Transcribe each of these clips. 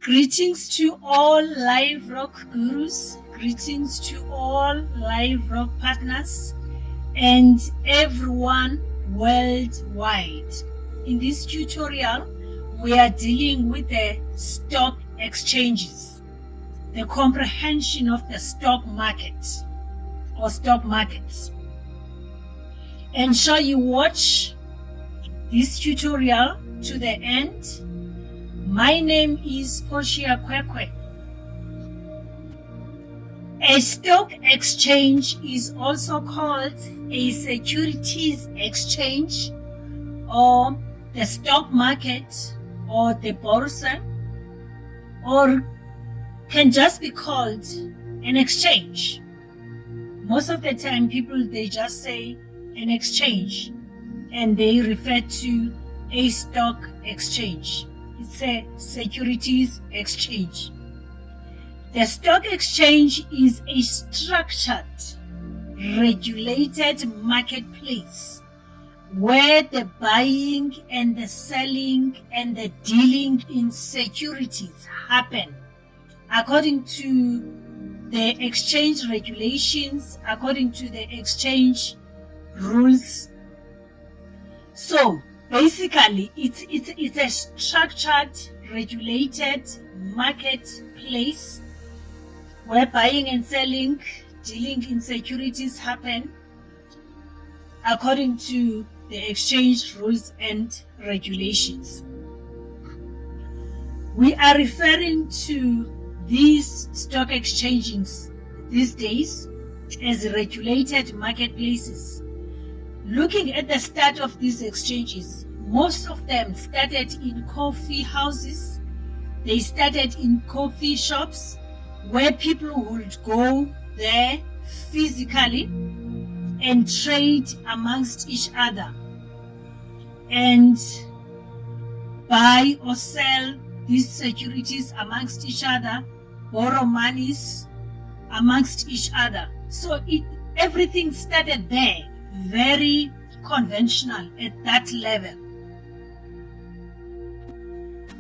Greetings to all Liveroc Gurus, greetings to all Liveroc Partners, and everyone worldwide. In this tutorial, we are dealing with the stock exchanges, the comprehension of the stock market or stock markets. Ensure you watch this tutorial to the end. My name is Portia Kwekwe. A stock exchange is also called a securities exchange, or the stock market, or the Borsa, or can just be called an exchange. Most of the time people, they just say an exchange and they refer to a stock exchange. It's a securities exchange. The stock exchange is a structured, regulated marketplace where the buying and the selling and the dealing in securities happen according to the exchange regulations, according to the exchange rules. So basically, it's a structured, regulated marketplace where buying and selling, dealing in securities happen according to the exchange rules and regulations. We are referring to these stock exchanges these days as regulated marketplaces. Looking at the start of these exchanges, most of them started in coffee houses. They started in coffee shops where people would go there physically and trade amongst each other and buy or sell these securities amongst each other, borrow monies amongst each other. So everything started there, very conventional at that level.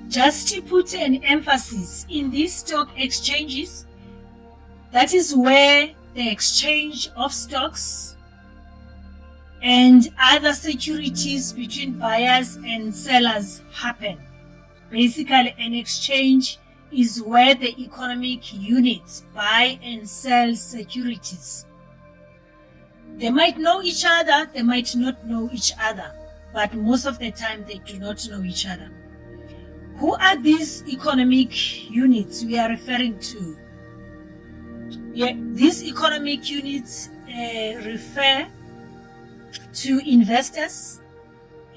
Just to put an emphasis in these stock exchanges, that is where the exchange of stocks and other securities between buyers and sellers happen. Basically, an exchange is where the economic units buy and sell securities. They might know each other, they might not know each other, but most of the time they do not know each other. Who are these economic units we are referring to? These economic units refer to investors,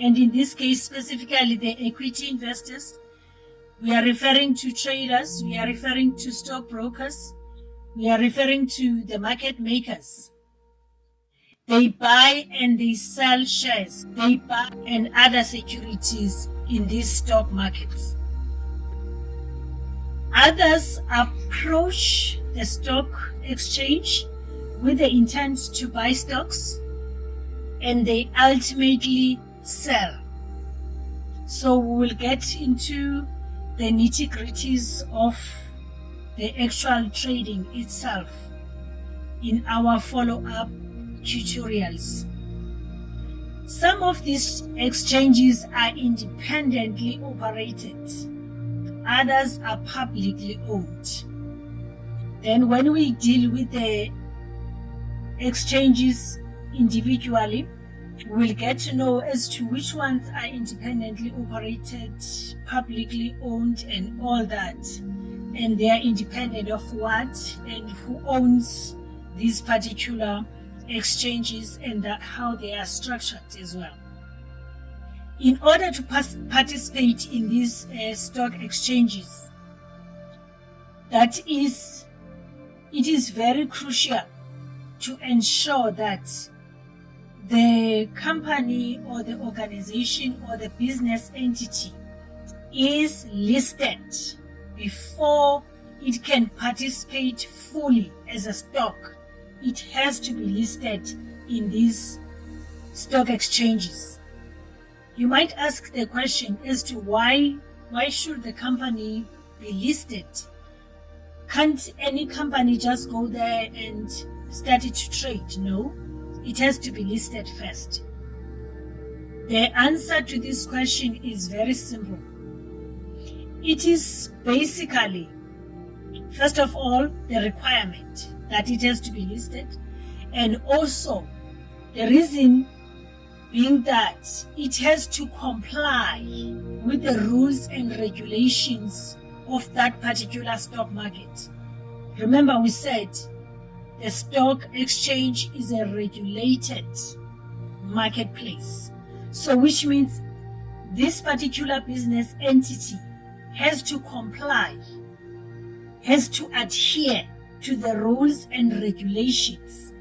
and in this case specifically the equity investors. We are referring to traders, we are referring to stockbrokers, we are referring to the market makers. They buy and they sell shares, they buy and other securities in these stock markets. Others approach the stock exchange with the intent to buy stocks and they ultimately sell. So we will get into the nitty-gritties of the actual trading itself in our follow-up tutorials. Some of these exchanges are independently operated, others are publicly owned. Then when we deal with the exchanges individually, we'll get to know as to which ones are independently operated, publicly owned, and all that. And they are independent of what and who owns these particular exchanges and how they are structured as well. In order to participate in these stock exchanges, it is very crucial to ensure that the company or the organization or the business entity is listed before it can participate fully as a stock. It has to be listed in these stock exchanges. You might ask the question as to why should the company be listed. Can't any company just go there and start to trade? No, it has to be listed first. The answer to this question is very simple. It is basically, first of all, the requirement that it has to be listed, and also the reason being that it has to comply with the rules and regulations of that particular stock market. Remember, we said the stock exchange is a regulated marketplace. So which means this particular business entity has to comply, has to adhere to the rules and regulations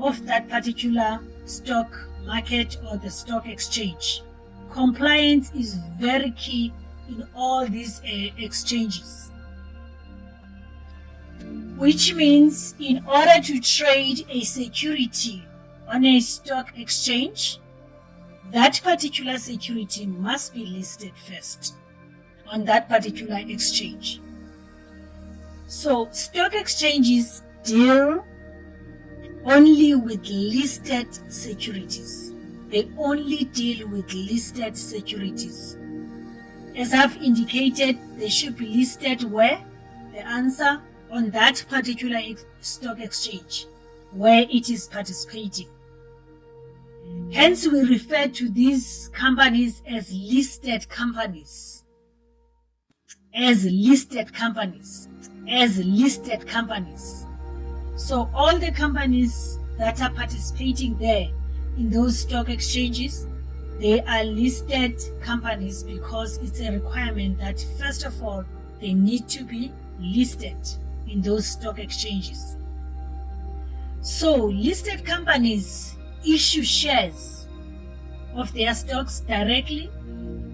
of that particular stock market or the stock exchange. Compliance is very key in all these exchanges. Which means in order to trade a security on a stock exchange, that particular security must be listed first on that particular exchange. So stock exchanges deal only with listed securities. They only deal with listed securities. As I've indicated, they should be listed where? The answer, on that particular stock exchange where it is participating. Hence, we refer to these companies as listed companies. As listed companies. As listed companies. So all the companies that are participating there in those stock exchanges, they are listed companies because it's a requirement that first of all, they need to be listed in those stock exchanges. So listed companies issue shares of their stocks directly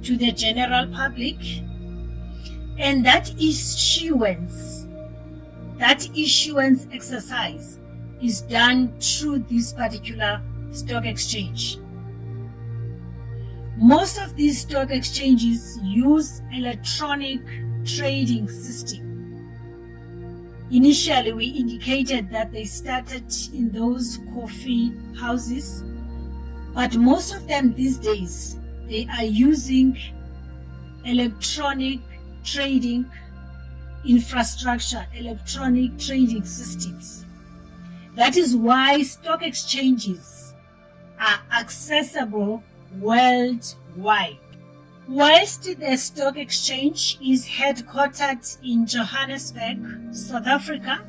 to the general public, and that issuance exercise is done through this particular stock exchange. Most of these stock exchanges use electronic trading system. Initially, we indicated that they started in those coffee houses, but most of them these days, they are using electronic trading infrastructure, electronic trading systems. That is why stock exchanges are accessible worldwide. Whilst the stock exchange is headquartered in Johannesburg, South Africa,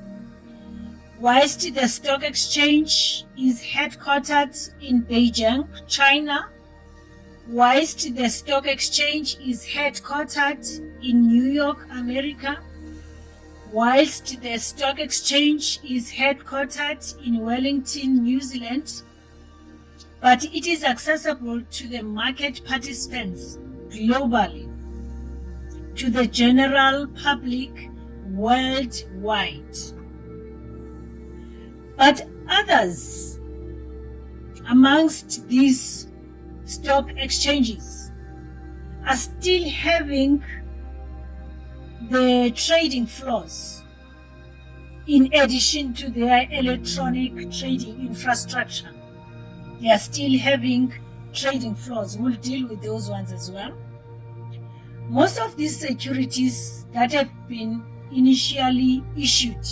whilst the stock exchange is headquartered in Beijing, China, whilst the stock exchange is headquartered in New York, America, whilst the stock exchange is headquartered in Wellington, New Zealand, but it is accessible to the market participants globally, to the general public worldwide. But others amongst these stock exchanges are still having the trading floors in addition to their electronic trading infrastructure. They are still having trading floors. We'll deal with those ones as well. Most of these securities that have been initially issued,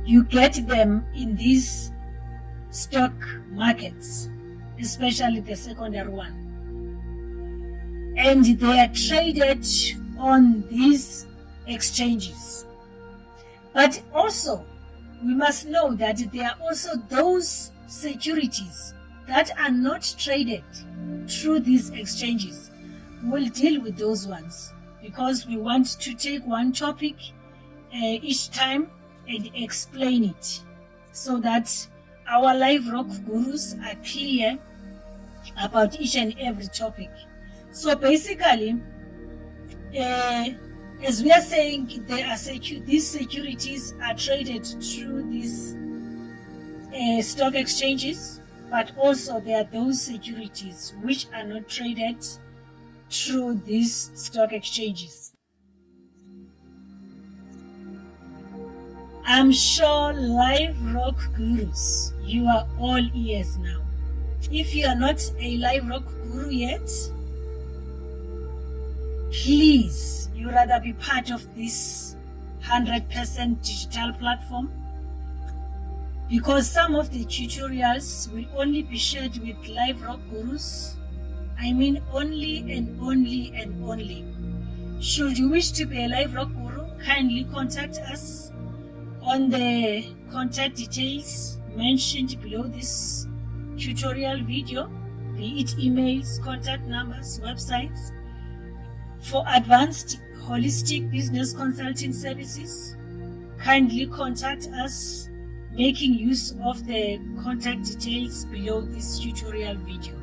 you get them in these stock markets, especially the secondary one. And they are traded on these exchanges. But also, we must know that there are also those securities that are not traded through these exchanges. We'll deal with those ones because we want to take one topic each time and explain it so that our Liveroc Gurus are clear about each and every topic. So basically, as we are saying, these securities are traded through these stock exchanges, but also there are those securities which are not traded through these stock exchanges. I'm sure Liveroc Gurus, you are all ears now. If you are not a Liveroc Guru yet, please, you rather be part of this 100% digital platform, because some of the tutorials will only be shared with Liveroc Gurus. I mean only and only and only. Should you wish to be a Liveroc Guru, kindly contact us on the contact details mentioned below this tutorial video, be it emails, contact numbers, websites. For advanced holistic business consulting services, kindly contact us making use of the contact details below this tutorial video.